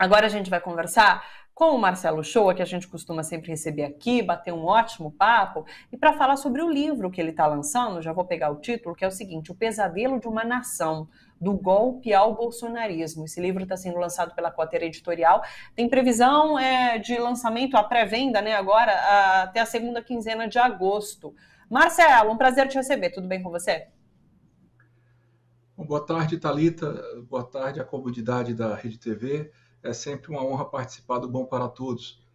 Agora a gente vai conversar com o Marcelo Shoa, que a gente costuma sempre receber aqui, bater um ótimo papo, e para falar sobre o livro que ele está lançando. Já vou pegar o título, que é o seguinte: O Pesadelo de uma Nação, do golpe ao bolsonarismo. Esse livro está sendo lançado pela Cotter Editorial. Tem previsão de lançamento, a pré-venda, né, agora, até a segunda quinzena de agosto. Marcelo, um prazer te receber. Tudo bem com você? Bom, boa tarde, Thalita. Boa tarde à comunidade da Rede TV. É sempre uma honra participar do Bom para Todos.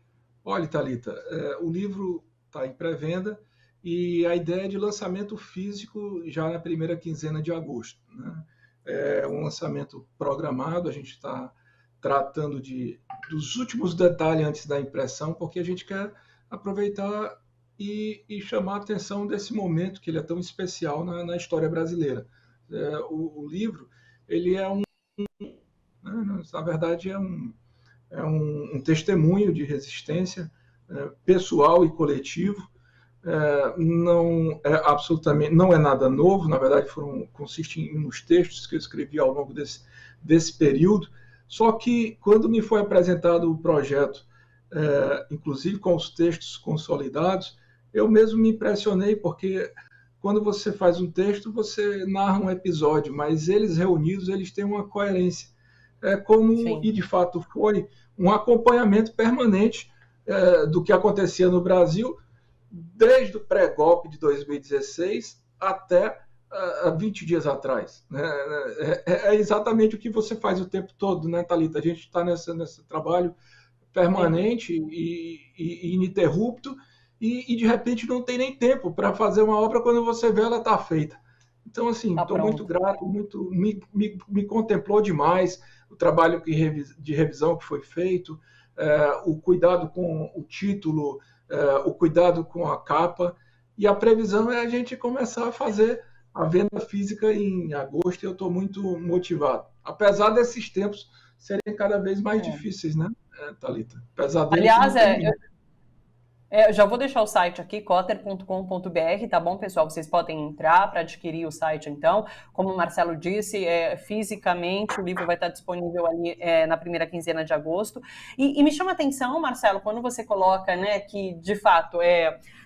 Olha, Thalita, o livro está em pré-venda e a ideia é de lançamento físico já na primeira quinzena de agosto, né? É um lançamento programado, a gente está tratando dos últimos detalhes antes da impressão, porque a gente quer aproveitar e chamar a atenção desse momento que ele é tão especial na história brasileira. O livro, ele é na verdade, é um testemunho de resistência pessoal e coletivo. Não é absolutamente, não é nada novo, na verdade consiste nos textos que eu escrevi ao longo desse período, só que quando me foi apresentado o projeto, inclusive com os textos consolidados, eu mesmo me impressionei, porque quando você faz um texto, você narra um episódio, mas eles reunidos, eles têm uma coerência. E de fato foi um acompanhamento permanente do que acontecia no Brasil, desde o pré-golpe de 2016 até 20 dias atrás, né? É exatamente o que você faz o tempo todo, né, Thalita? A gente está nesse trabalho permanente e ininterrupto, e de repente não tem nem tempo para fazer uma obra. Quando você vê, ela está feita. Então, assim, estou muito grato, me contemplou demais o trabalho de revisão que foi feito, o cuidado com o título, o cuidado com a capa, e a previsão é a gente começar a fazer a venda física em agosto, e eu estou muito motivado. Apesar desses tempos serem cada vez mais difíceis, né, Thalita? Pesadelo que não termina. Eu já vou deixar o site aqui, cotter.com.br, tá bom, pessoal? Vocês podem entrar para adquirir o site, então. Como o Marcelo disse, fisicamente o livro vai estar disponível ali na primeira quinzena de agosto. E me chama a atenção, Marcelo, quando você coloca, né, que, de fato,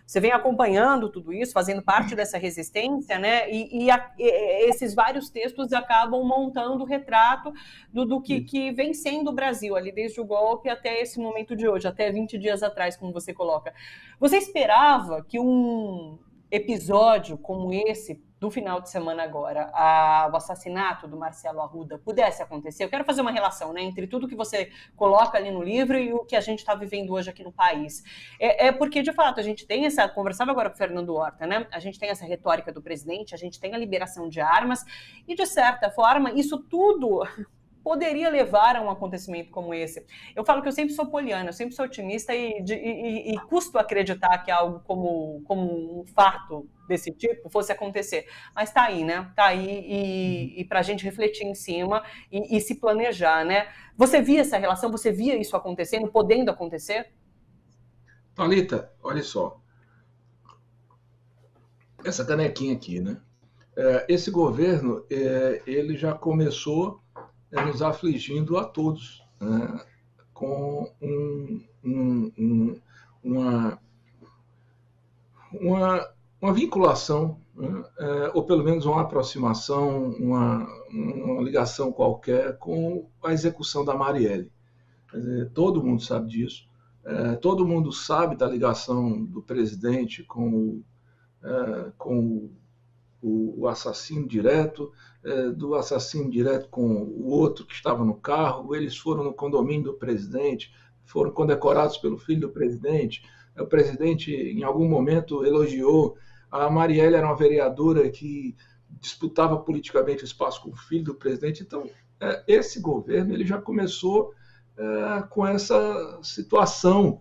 você vem acompanhando tudo isso, fazendo parte dessa resistência, né? E esses vários textos acabam montando o retrato do que vem sendo o Brasil, ali desde o golpe até esse momento de hoje, até 20 dias atrás, como você coloca. Você esperava que um episódio como esse do final de semana agora, o assassinato do Marcelo Arruda, pudesse acontecer? Eu quero fazer uma relação, né, entre tudo que você coloca ali no livro e o que a gente está vivendo hoje aqui no país. Porque, de fato, a gente tem conversava agora com o Fernando Horta, né? A gente tem essa retórica do presidente, a gente tem a liberação de armas, e, de certa forma, isso tudo poderia levar a um acontecimento como esse. Eu falo que eu sempre sou poliana, eu sempre sou otimista e custo acreditar que algo como um fato desse tipo fosse acontecer. Mas está aí, né? Está aí e para a gente refletir em cima e se planejar, né? Você via essa relação? Você via isso acontecendo, podendo acontecer? Thalita, olha só. Essa canequinha aqui, né? Esse governo, ele já começou nos afligindo a todos, né, com uma vinculação, né, ou pelo menos uma aproximação, uma ligação qualquer com a execução da Marielle. Quer dizer, todo mundo sabe disso, todo mundo sabe da ligação do presidente com o assassino direto, do assassino direto com o outro que estava no carro. Eles foram no condomínio do presidente, foram condecorados pelo filho do presidente. O presidente, em algum momento, elogiou a Marielle, era uma vereadora que disputava politicamente o espaço com o filho do presidente. Então, esse governo ele já começou com essa situação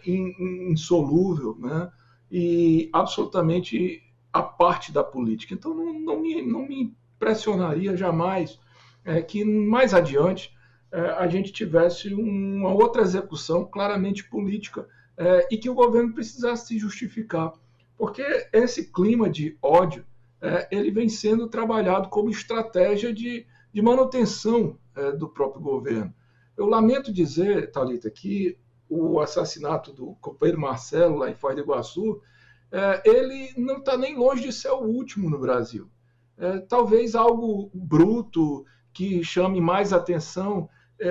insolúvel, né? E absolutamente a parte da política. Então, não me impressionaria jamais que mais adiante a gente tivesse uma outra execução claramente política, e que o governo precisasse se justificar. Porque esse clima de ódio ele vem sendo trabalhado como estratégia de manutenção do próprio governo. Eu lamento dizer, Thalita, que o assassinato do companheiro Marcelo, lá em Foz do Iguaçu, ele não está nem longe de ser o último no Brasil. Talvez algo bruto, que chame mais atenção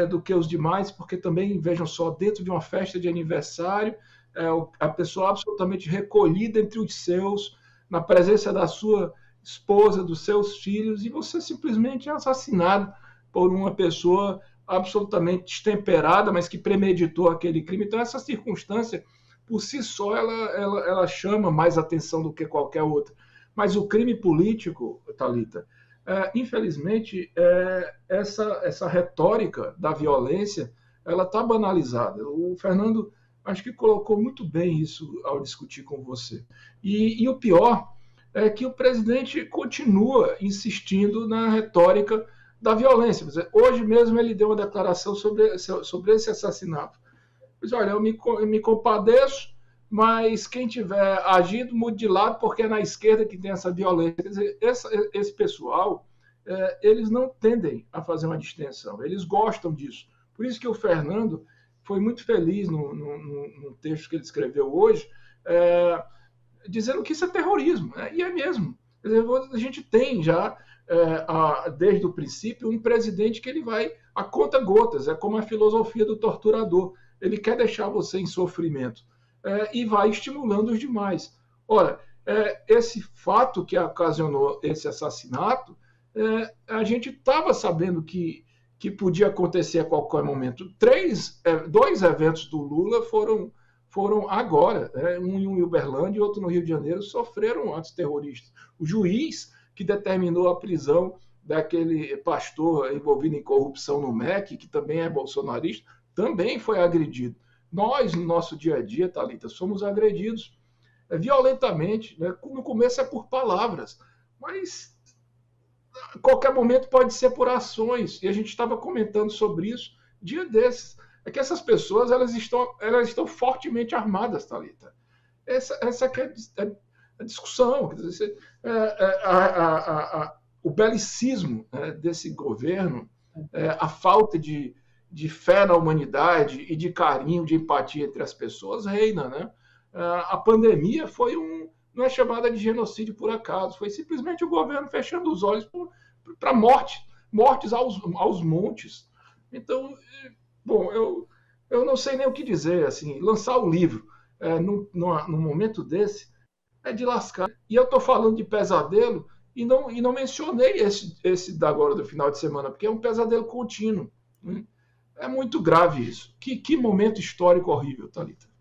do que os demais, porque também, vejam só, dentro de uma festa de aniversário, a pessoa absolutamente recolhida entre os seus, na presença da sua esposa, dos seus filhos, e você simplesmente é assassinado por uma pessoa absolutamente destemperada, mas que premeditou aquele crime. Então, essa circunstância, por si só, ela chama mais atenção do que qualquer outra. Mas o crime político, Thalita, infelizmente, essa retórica da violência, ela está banalizada. O Fernando, acho que colocou muito bem isso ao discutir com você. E o pior é que o presidente continua insistindo na retórica da violência. Hoje mesmo ele deu uma declaração sobre esse assassinato. Diz, olha, eu me compadeço, mas quem tiver agido, mude de lado, porque é na esquerda que tem essa violência. Quer dizer, esse pessoal, eles não tendem a fazer uma distinção, eles gostam disso. Por isso que o Fernando foi muito feliz no texto que ele escreveu hoje, dizendo que isso é terrorismo, e é mesmo. Quer dizer, a gente tem já, desde o princípio, um presidente que ele vai a conta-gotas, é como a filosofia do torturador. Ele quer deixar você em sofrimento e vai estimulando os demais. Ora, esse fato que ocasionou esse assassinato, a gente estava sabendo que podia acontecer a qualquer momento. Dois eventos do Lula foram agora, um em Uberlândia e outro no Rio de Janeiro, sofreram atos terroristas. O juiz que determinou a prisão daquele pastor envolvido em corrupção no MEC, que também é bolsonarista, também foi agredido. Nós, no nosso dia a dia, Thalita, somos agredidos violentamente. Né? No começo é por palavras, mas a qualquer momento pode ser por ações. E a gente estava comentando sobre isso dia desses. É que essas pessoas elas estão fortemente armadas, Thalita. Essa que é a discussão. Quer dizer, o belicismo, né, desse governo, a falta de fé na humanidade e de carinho, de empatia entre as pessoas reina. Né? A pandemia não é chamada de genocídio por acaso, foi simplesmente o governo fechando os olhos para mortes aos montes. Então, bom, eu não sei nem o que dizer. Assim, lançar o livro num momento desse é de lascar. E eu estou falando de pesadelo e não mencionei esse da agora do final de semana, porque é um pesadelo contínuo. Né? É muito grave isso. Que momento histórico horrível, Thalita.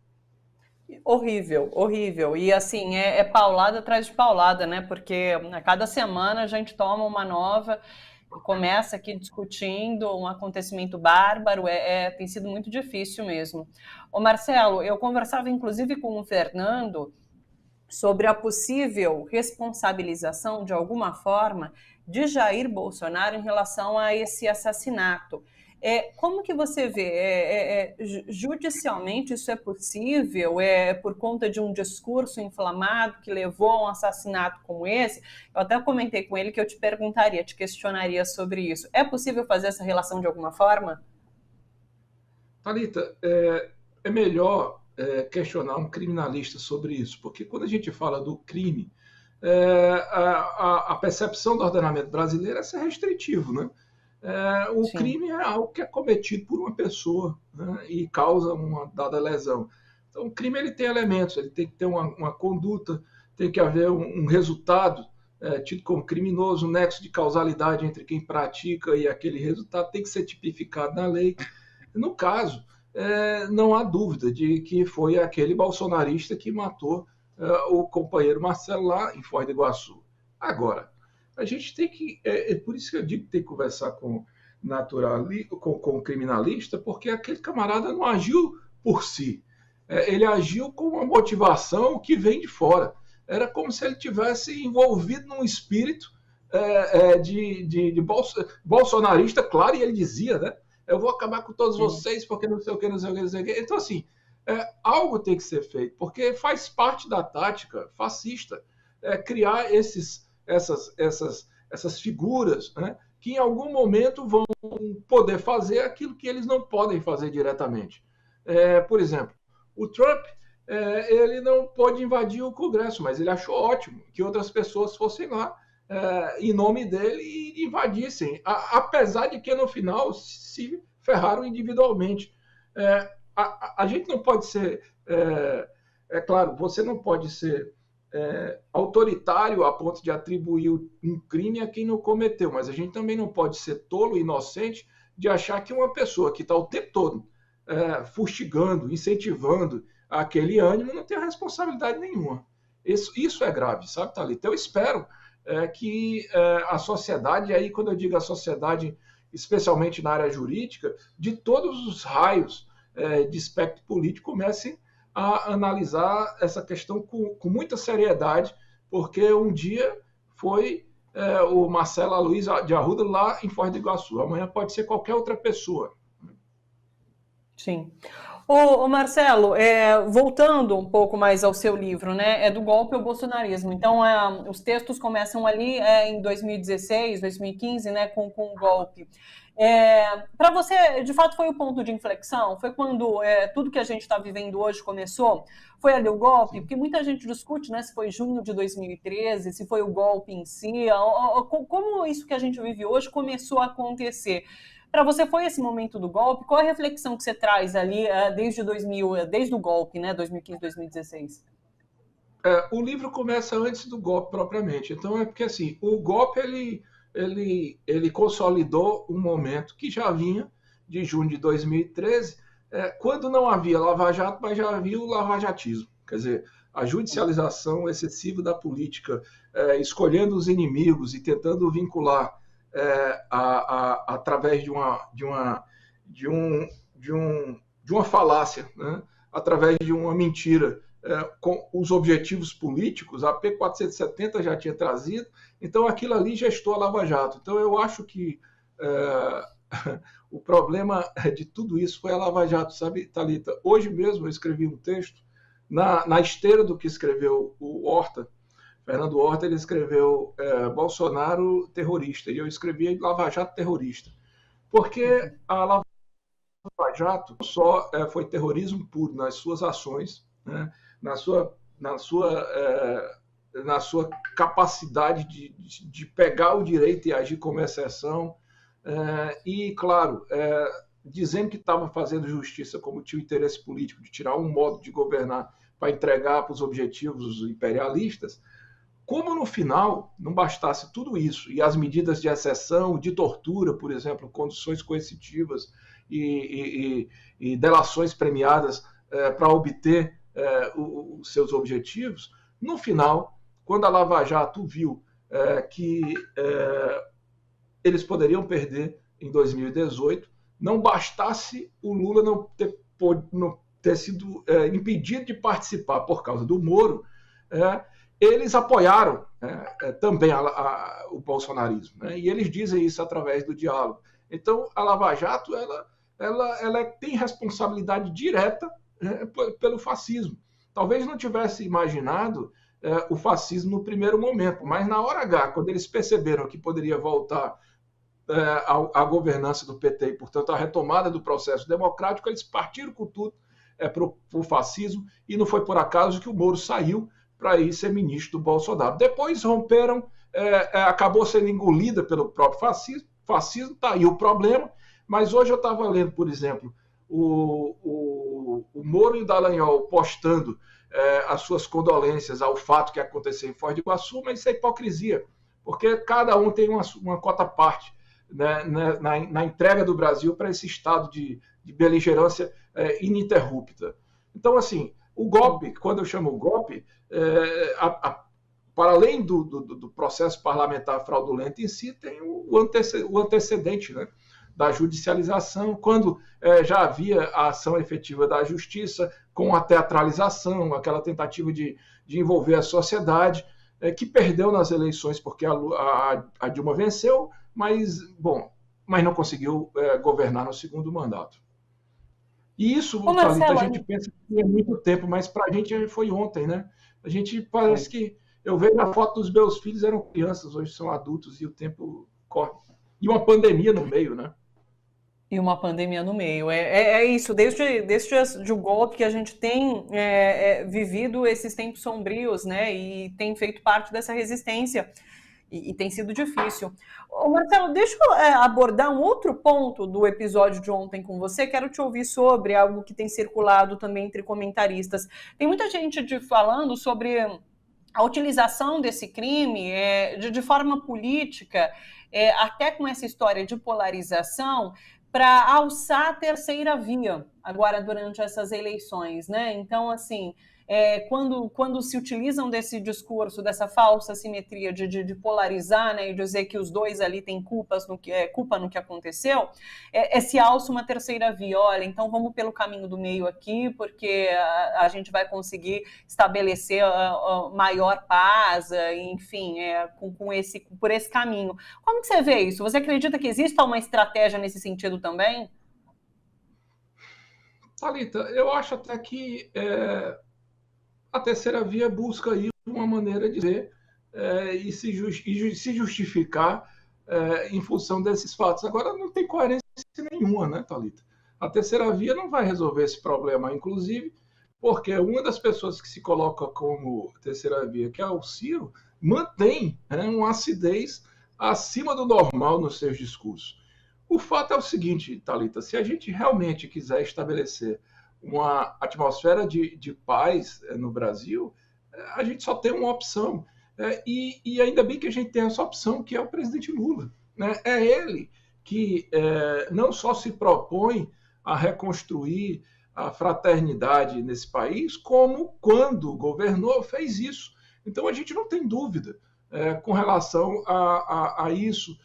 Horrível, horrível. E assim, é paulada atrás de paulada, né? Porque a cada semana a gente toma uma nova e começa aqui discutindo um acontecimento bárbaro. Tem sido muito difícil mesmo. Ô Marcelo, eu conversava inclusive com o Fernando sobre a possível responsabilização, de alguma forma, de Jair Bolsonaro em relação a esse assassinato. Como que você vê? Judicialmente isso é possível? Por conta de um discurso inflamado que levou a um assassinato como esse? Eu até comentei com ele que eu te perguntaria, te questionaria sobre isso. É possível fazer essa relação de alguma forma? Thalita, é melhor questionar um criminalista sobre isso, porque quando a gente fala do crime, a percepção do ordenamento brasileiro é ser restritivo, né? O Sim. crime é algo que é cometido por uma pessoa, né, e causa uma dada lesão. Então, o crime ele tem elementos, ele tem que ter uma conduta, tem que haver um resultado tido como criminoso, um nexo de causalidade entre quem pratica e aquele resultado tem que ser tipificado na lei. No caso, não há dúvida de que foi aquele bolsonarista que matou o companheiro Marcelo lá em Foz do Iguaçu. Agora, a gente tem que... por isso que eu digo que tem que conversar com o criminalista, porque aquele camarada não agiu por si. Ele agiu com uma motivação que vem de fora. Era como se ele tivesse envolvido num espírito de bolsonarista, claro, e ele dizia, né? Eu vou acabar com todos vocês porque não sei o que, não sei o que, não sei o que. Então, assim, algo tem que ser feito, porque faz parte da tática fascista criar essas figuras, né, que em algum momento vão poder fazer aquilo que eles não podem fazer diretamente. Por exemplo, o Trump, ele não pôde invadir o Congresso, mas ele achou ótimo que outras pessoas fossem lá em nome dele e invadissem, apesar de que no final se ferraram individualmente. A gente não pode ser, claro, você não pode ser autoritário a ponto de atribuir um crime a quem não cometeu, mas a gente também não pode ser tolo e inocente de achar que uma pessoa que está o tempo todo fustigando, incentivando aquele ânimo não tem responsabilidade nenhuma. Isso é grave, sabe, Thalita? Eu espero que a sociedade, e aí quando eu digo a sociedade, especialmente na área jurídica, de todos os raios de espectro político, comecem a analisar essa questão com muita seriedade, porque um dia foi o Marcelo Aloysio de Arruda lá em Foz do Iguaçu, amanhã pode ser qualquer outra pessoa. Sim. Ô Marcelo, voltando um pouco mais ao seu livro, né, do golpe ao bolsonarismo. Então, os textos começam ali em 2016, 2015, né, com o golpe. Para você, de fato, foi o ponto de inflexão? Foi quando tudo que a gente está vivendo hoje começou? Foi ali o golpe? Porque muita gente discute, né, se foi junho de 2013, se foi o golpe em si, como isso que a gente vive hoje começou a acontecer. Para você foi esse momento do golpe? Qual a reflexão que você traz ali desde o golpe, né, 2015, 2016? O livro começa antes do golpe propriamente. Então é porque assim, o golpe ele consolidou um momento que já vinha de junho de 2013, quando não havia Lava-Jato, mas já havia o lavajatismo. Quer dizer, a judicialização excessiva da política, escolhendo os inimigos e tentando vincular através de uma falácia, né? Através de uma mentira, com os objetivos políticos, a P470 já tinha trazido, então aquilo ali gestou a Lava Jato. Então eu acho que o problema de tudo isso foi a Lava Jato, sabe, Thalita? Hoje mesmo eu escrevi um texto na esteira do que escreveu o Horta. Fernando Horta, ele escreveu Bolsonaro terrorista, e eu escrevi Lava Jato terrorista. Porque a Lava Jato só foi terrorismo puro nas suas ações, né? na sua capacidade de pegar o direito e agir como exceção, e, claro, dizendo que estava fazendo justiça como tinha o interesse político de tirar um modo de governar para entregar para os objetivos imperialistas. Como no final não bastasse tudo isso, e as medidas de exceção, de tortura, por exemplo, condições coercitivas e delações premiadas para obter os seus objetivos, no final, quando a Lava Jato viu que eles poderiam perder em 2018, não bastasse o Lula não ter sido impedido de participar por causa do Moro, eles apoiaram também o bolsonarismo, né? E eles dizem isso através do diálogo. Então, a Lava Jato ela tem responsabilidade direta pelo fascismo. Talvez não tivesse imaginado o fascismo no primeiro momento, mas na hora H, quando eles perceberam que poderia voltar a governança do PT e, portanto, a retomada do processo democrático, eles partiram com tudo para o fascismo, e não foi por acaso que o Moro saiu para ir ser ministro do Bolsonaro. Depois romperam, acabou sendo engolida pelo próprio fascismo, está aí o problema, mas hoje eu estava lendo, por exemplo, o Moro e o Dallagnol postando as suas condolências ao fato que aconteceu em Foz do Iguaçu, mas isso é hipocrisia, porque cada um tem uma cota parte, né, na entrega do Brasil para esse estado de beligerância ininterrupta. Então, assim, o golpe, quando eu chamo golpe, para além do processo parlamentar fraudulento em si, tem o antecedente, né, da judicialização, quando já havia a ação efetiva da justiça, com a teatralização, aquela tentativa de envolver a sociedade, que perdeu nas eleições porque a Dilma venceu, mas não conseguiu governar no segundo mandato. E isso, Thalita, a gente pensa que é muito tempo, mas para a gente foi ontem, né? A gente parece que... Eu vejo a foto dos meus filhos, eram crianças, hoje são adultos, e o tempo corre. E uma pandemia no meio, né? E uma pandemia no meio. É isso, desde o golpe que a gente tem vivido esses tempos sombrios, né? E tem feito parte dessa resistência. E tem sido difícil. Ô, Marcelo, deixa eu abordar um outro ponto do episódio de ontem com você. Quero te ouvir sobre algo que tem circulado também entre comentaristas. Tem muita gente falando sobre a utilização desse crime de forma política, até com essa história de polarização, para alçar a terceira via agora durante essas eleições, né? Então, assim, quando se utilizam desse discurso, dessa falsa simetria de polarizar, né, e dizer que os dois ali têm culpa no que aconteceu, se alça uma terceira via. Olha, então vamos pelo caminho do meio aqui, porque a gente vai conseguir estabelecer a maior paz, enfim, por esse caminho. Como que você vê isso? Você acredita que exista uma estratégia nesse sentido também? Thalita, eu acho até que a terceira via busca aí uma maneira de ver e se justificar em função desses fatos. Agora, não tem coerência nenhuma, né, Thalita? A terceira via não vai resolver esse problema, inclusive, porque uma das pessoas que se coloca como terceira via, que é o Ciro, mantém uma acidez acima do normal nos seus discursos. O fato é o seguinte, Thalita, se a gente realmente quiser estabelecer uma atmosfera de paz no Brasil, a gente só tem uma opção. E ainda bem que a gente tem essa opção, que é o presidente Lula. Né? É ele que não só se propõe a reconstruir a fraternidade nesse país, como quando governou fez isso. Então a gente não tem dúvida com relação a isso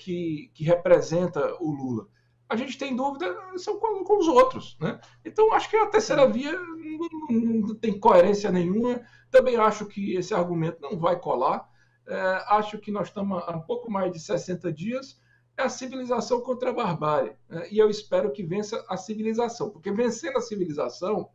que representa o Lula. A gente tem dúvida são com os outros. Né? Então, acho que a terceira via não tem coerência nenhuma. Também acho que esse argumento não vai colar. Acho que nós estamos há um pouco mais de 60 dias. É a civilização contra a barbárie. E eu espero que vença a civilização. Porque vencendo a civilização,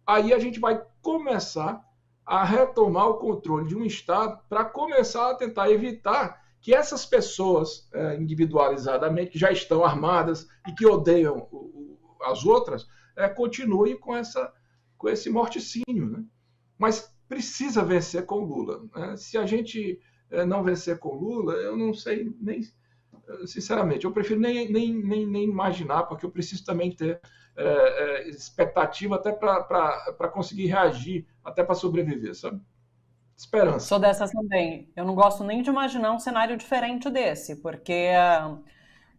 aí a gente vai começar a retomar o controle de um Estado para começar a tentar evitar que essas pessoas individualizadamente, que já estão armadas e que odeiam as outras, continuem com esse morticínio. Né? Mas precisa vencer com Lula. Né? Se a gente não vencer com Lula, eu não sei nem, sinceramente, eu prefiro nem imaginar, porque eu preciso também ter expectativa até para conseguir reagir, até para sobreviver, sabe? Esperança. Sou dessas também. Eu não gosto nem de imaginar um cenário diferente desse, porque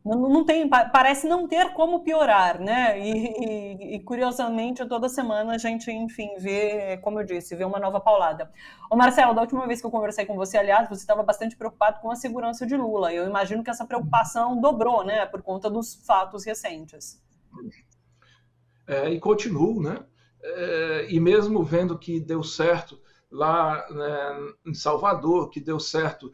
não tem, parece não ter como piorar, né? E curiosamente, toda semana a gente, enfim, vê, como eu disse, vê uma nova paulada. Ô Marcelo, da última vez que eu conversei com você, aliás, você estava bastante preocupado com a segurança de Lula. Eu imagino que essa preocupação dobrou, né? Por conta dos fatos recentes. E continuo, né? E mesmo vendo que deu certo lá, né, em Salvador, que deu certo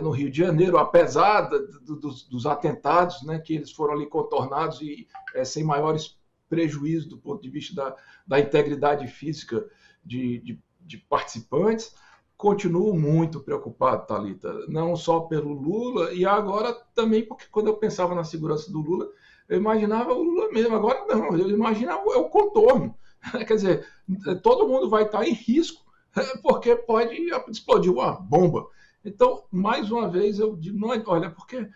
no Rio de Janeiro, apesar dos atentados, né, que eles foram ali contornados e sem maiores prejuízos do ponto de vista da integridade física de participantes, continuo muito preocupado, Thalita, não só pelo Lula, e agora também porque quando eu pensava na segurança do Lula, eu imaginava o Lula mesmo, agora não, eu imaginava o contorno. Quer dizer, todo mundo vai estar em risco porque pode explodir uma bomba. Então, mais uma vez, eu digo, não, olha, porque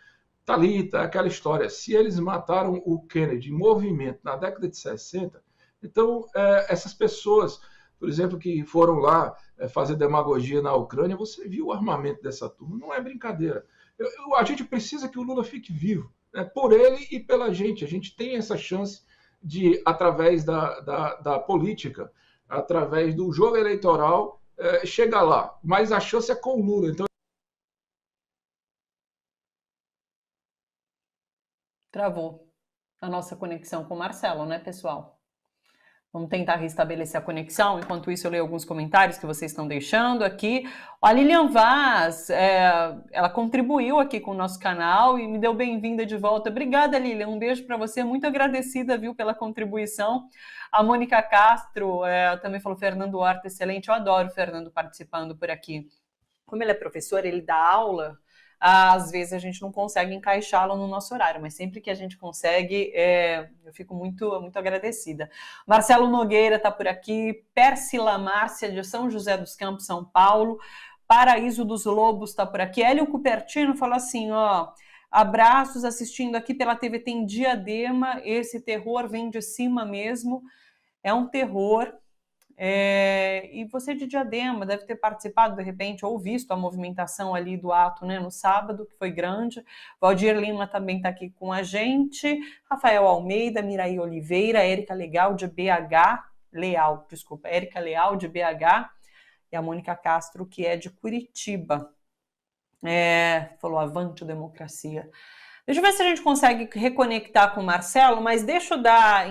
Thalita, aquela história, se eles mataram o Kennedy em movimento na década de 60, então essas pessoas, por exemplo, que foram lá fazer demagogia na Ucrânia, você viu o armamento dessa turma, não é brincadeira. A gente precisa que o Lula fique vivo, né, por ele e pela gente. A gente tem essa chance de, através da política, através do jogo eleitoral, chegar lá. Mas a chance é com o Lula. Então, Travou a nossa conexão com o Marcelo, né, pessoal? Vamos tentar restabelecer a conexão. Enquanto isso, eu leio alguns comentários que vocês estão deixando aqui. A Lilian Vaz, ela contribuiu aqui com o nosso canal e me deu bem-vinda de volta. Obrigada, Lilian. Um beijo para você. Muito agradecida, viu, pela contribuição. A Mônica Castro também falou, Fernando Horta, excelente. Eu adoro o Fernando participando por aqui. Como ele é professor, ele dá aula às vezes a gente não consegue encaixá-lo no nosso horário, mas sempre que a gente consegue, eu fico muito, muito agradecida. Marcelo Nogueira está por aqui, Pérsila Márcia de São José dos Campos, São Paulo, Paraíso dos Lobos está por aqui, Hélio Cupertino falou assim, ó, abraços assistindo aqui pela TV Tem Diadema, esse terror vem de cima mesmo, é um terror. E você de Diadema deve ter participado, de repente, ou visto a movimentação ali do ato, né, no sábado, que foi grande. Valdir Lima também está aqui com a gente. Rafael Almeida, Miraí Oliveira, Érica Leal de BH, Érica Leal de BH, e a Mônica Castro, que é de Curitiba. Falou, avante democracia. Deixa eu ver se a gente consegue reconectar com o Marcelo, mas deixa eu dar,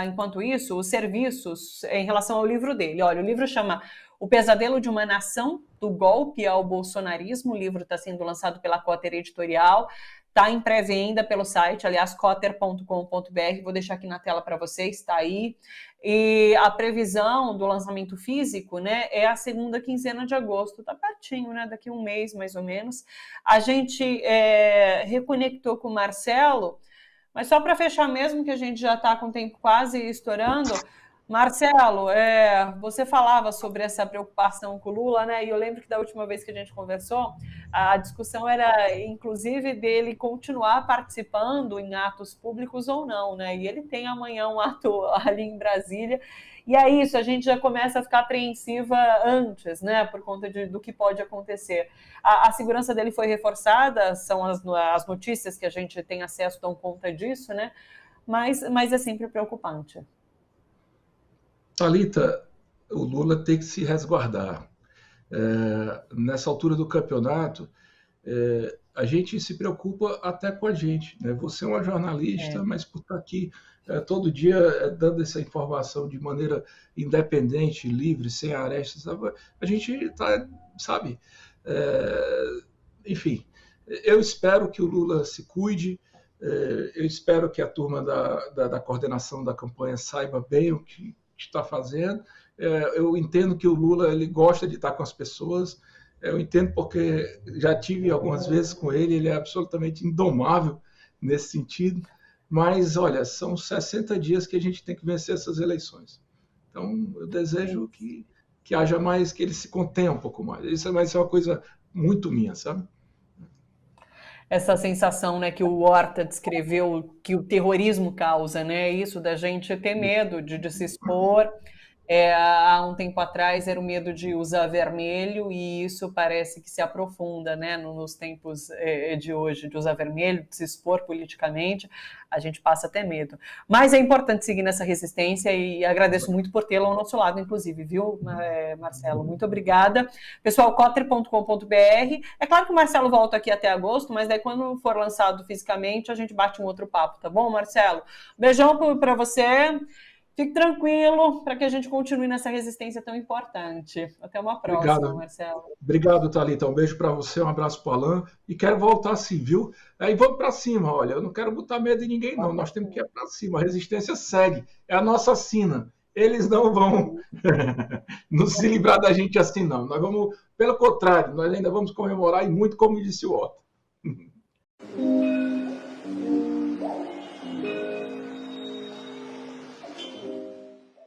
enquanto isso, os serviços em relação ao livro dele. Olha, o livro chama O Pesadelo de uma Nação, do Golpe ao Bolsonarismo. O livro está sendo lançado pela Cotter Editorial, está em pré-venda pelo site, aliás, cotter.com.br, vou deixar aqui na tela para vocês, está aí. E a previsão do lançamento físico, né, é a segunda quinzena de agosto, tá pertinho, né, daqui um mês mais ou menos. A gente reconectou com o Marcelo, mas só para fechar mesmo, que a gente já está com o tempo quase estourando. Marcelo, você falava sobre essa preocupação com o Lula, né? E eu lembro que da última vez que a gente conversou, a discussão era, inclusive, dele continuar participando em atos públicos ou não, né? E ele tem amanhã um ato ali em Brasília. E é isso, a gente já começa a ficar apreensiva antes, né? Por conta do que pode acontecer. A segurança dele foi reforçada, são as notícias que a gente tem acesso dão conta disso, né? Mas é sempre preocupante. Thalita, o Lula tem que se resguardar. Nessa altura do campeonato, a gente se preocupa até com a gente, né? Você é uma jornalista, mas por estar aqui todo dia dando essa informação de maneira independente, livre, sem arestas, a gente está, sabe? Enfim, eu espero que o Lula se cuide, eu espero que a turma da coordenação da campanha saiba bem o que está fazendo. Eu entendo que o Lula ele gosta de estar com as pessoas, eu entendo porque já tive algumas vezes com ele, ele é absolutamente indomável nesse sentido, mas olha, são 60 dias que a gente tem que vencer essas eleições. Então eu desejo que haja mais, que ele se contenha um pouco mais. Isso vai ser uma coisa muito minha, sabe? Essa sensação, né, que o Horta descreveu que o terrorismo causa, né? Isso da gente ter medo de se expor. Há um tempo atrás era o medo de usar vermelho, e isso parece que se aprofunda, né, nos tempos de hoje, de usar vermelho, de se expor politicamente, a gente passa a ter medo. Mas é importante seguir nessa resistência e agradeço muito por tê-lo ao nosso lado, inclusive, viu, Marcelo? Muito obrigada. Pessoal, cotter.com.br. É claro que o Marcelo volta aqui até agosto, mas daí quando for lançado fisicamente, a gente bate um outro papo, tá bom, Marcelo? Beijão para você. Fique tranquilo para que a gente continue nessa resistência tão importante. Até uma próxima, Obrigado. Marcelo. Obrigado, Thalita. Um beijo para você, um abraço para o Alain. E quero voltar assim, viu? Aí vamos para cima, olha. Eu não quero botar medo em ninguém, não. Nós temos que ir para cima. A resistência segue. É a nossa sina. Eles não vão não se livrar da gente assim, não. Nós vamos, pelo contrário, nós ainda vamos comemorar e muito, como disse o Otto.